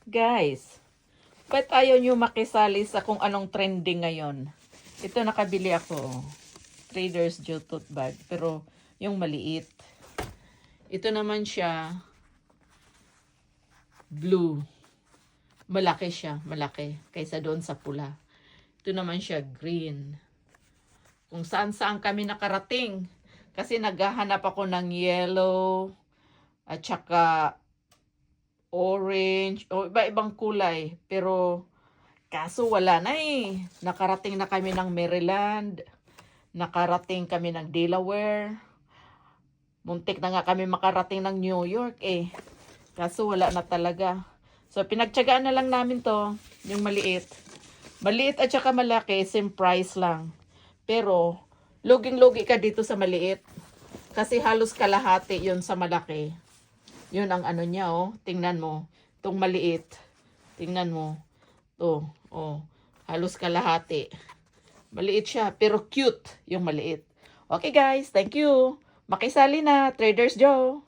Guys, ba't ayaw nyo makisali sa kung anong trending ngayon? Ito nakabili ako. Trader's Joe tote bag. Pero yung maliit. Ito naman siya. Blue. Malaki siya. Malaki. Kaysa doon sa pula. Ito naman siya green. Kung saan-saan kami nakarating. Kasi naghahanap ako ng yellow. At saka orange, o iba-ibang kulay. Pero, kaso wala na eh. Nakarating na kami ng Maryland. Nakarating kami ng Delaware. Muntik na nga kami makarating ng New York eh. Kaso wala na talaga. So, pinagtyagaan na lang namin to. Yung maliit. Maliit at saka malaki, same price lang. Pero, luging-lugi ka dito sa maliit. Kasi halos kalahati yun sa malaki. Yun ang ano niya, oh. Tingnan mo. Itong maliit. Tingnan mo. To, oh. Halos kalahati. Maliit siya, pero cute yung maliit. Okay guys, thank you. Makisali na, Traders Joe.